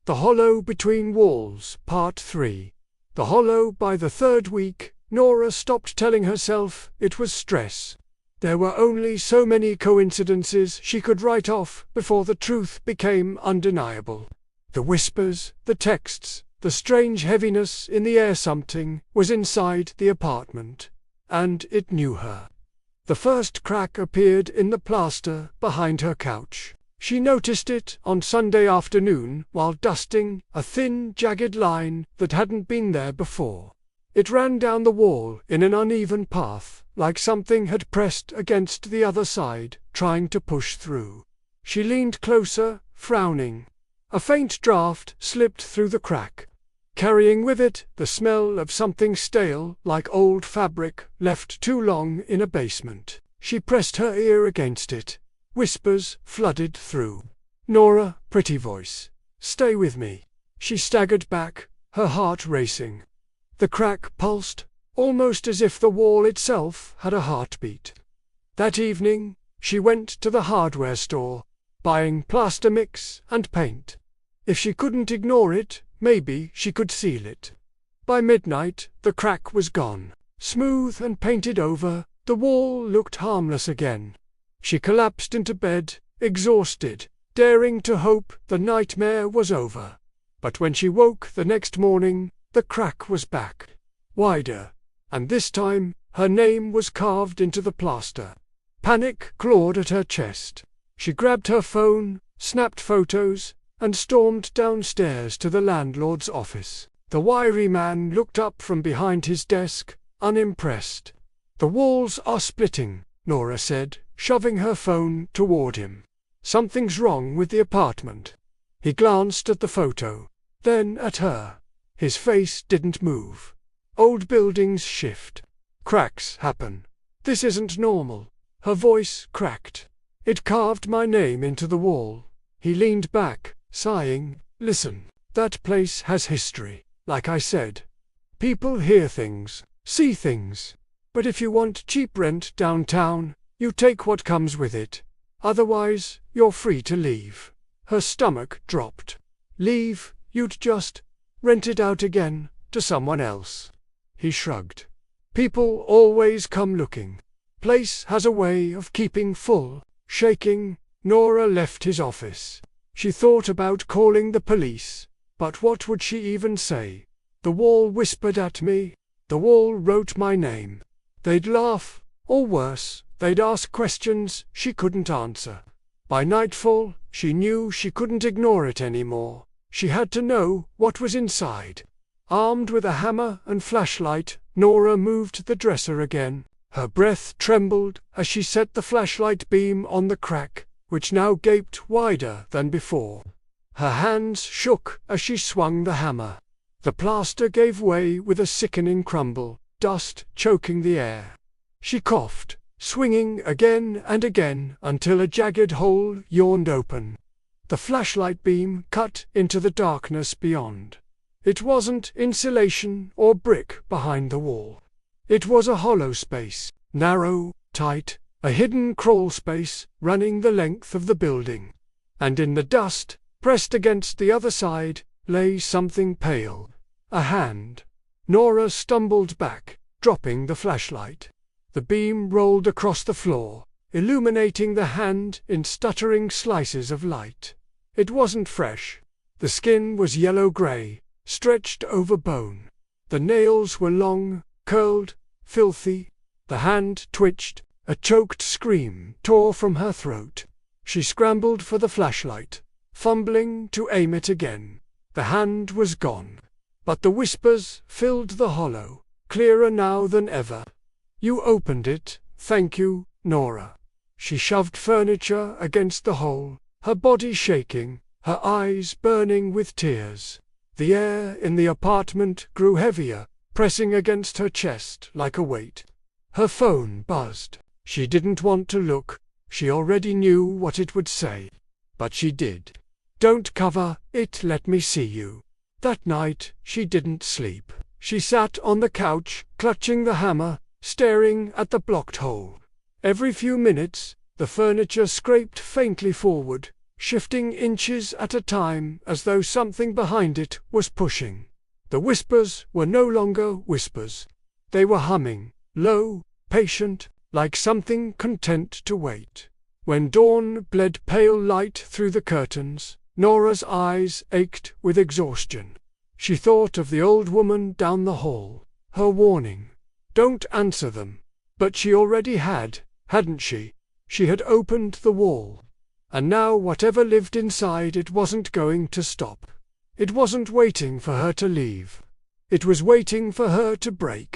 The Hollow Between Walls, Part 3. The hollow. By the third week, Nora stopped telling herself it was stress. There were only so many coincidences she could write off before the truth became undeniable. The whispers, the texts, the strange heaviness in the air. Something was inside the apartment, and it knew her. The first crack appeared in the plaster behind her couch. She noticed it on Sunday afternoon while dusting, a thin, jagged line that hadn't been there before. It ran down the wall in an uneven path, like something had pressed against the other side, trying to push through. She leaned closer, frowning. A faint draught slipped through the crack, carrying with it the smell of something stale, like old fabric left too long in a basement. She pressed her ear against it. Whispers flooded through. "Nora," pretty voice. "Stay with me." She staggered back, her heart racing. The crack pulsed, almost as if the wall itself had a heartbeat. That evening, she went to the hardware store, buying plaster mix and paint. If she couldn't ignore it, maybe she could seal it. By midnight, the crack was gone. Smooth and painted over, the wall looked harmless again. She collapsed into bed, exhausted, daring to hope the nightmare was over. But when she woke the next morning, the crack was back. Wider. And this time, her name was carved into the plaster. Panic clawed at her chest. She grabbed her phone, snapped photos, and stormed downstairs to the landlord's office. The wiry man looked up from behind his desk, unimpressed. "The walls are splitting," Nora said, shoving her phone toward him. "Something's wrong with the apartment." He glanced at the photo, then at her. His face didn't move. "Old buildings shift. Cracks happen. This isn't normal." Her voice cracked. "It carved my name into the wall." He leaned back, sighing. "Listen, that place has history, like I said. People hear things, see things. But if you want cheap rent downtown, you take what comes with it. Otherwise, you're free to leave." Her stomach dropped. "Leave? You'd just rent it out again, to someone else?" He shrugged. "People always come looking. Place has a way of keeping full." Shaking, Nora left his office. She thought about calling the police, but what would she even say? "The wall whispered at me. The wall wrote my name." They'd laugh, or worse, they'd ask questions she couldn't answer. By nightfall, she knew she couldn't ignore it anymore. She had to know what was inside. Armed with a hammer and flashlight, Nora moved the dresser again. Her breath trembled as she set the flashlight beam on the crack, which now gaped wider than before. Her hands shook as she swung the hammer. The plaster gave way with a sickening crumble, dust choking the air. She coughed, swinging again and again until a jagged hole yawned open. The flashlight beam cut into the darkness beyond. It wasn't insulation or brick behind the wall. It was a hollow space, narrow, tight, a hidden crawl space running the length of the building. And in the dust, pressed against the other side, lay something pale. A hand. Nora stumbled back, dropping the flashlight. The beam rolled across the floor, illuminating the hand in stuttering slices of light. It wasn't fresh. The skin was yellow-gray, stretched over bone. The nails were long, curled, filthy. The hand twitched. A choked scream tore from her throat. She scrambled for the flashlight, fumbling to aim it again. The hand was gone. But the whispers filled the hollow, clearer now than ever. "You opened it, thank you, Nora." She shoved furniture against the hole, her body shaking, her eyes burning with tears. The air in the apartment grew heavier, pressing against her chest like a weight. Her phone buzzed. She didn't want to look. She already knew what it would say. But she did. "Don't cover it, let me see you." That night, she didn't sleep. She sat on the couch, clutching the hammer, staring at the blocked hole. Every few minutes, the furniture scraped faintly forward, shifting inches at a time as though something behind it was pushing. The whispers were no longer whispers. They were humming, low, patient, like something content to wait. When dawn bled pale light through the curtains, Nora's eyes ached with exhaustion. She thought of the old woman down the hall, her warning, "Don't answer them." But she already had, hadn't she? She had opened the wall. And now whatever lived inside it wasn't going to stop. It wasn't waiting for her to leave. It was waiting for her to break.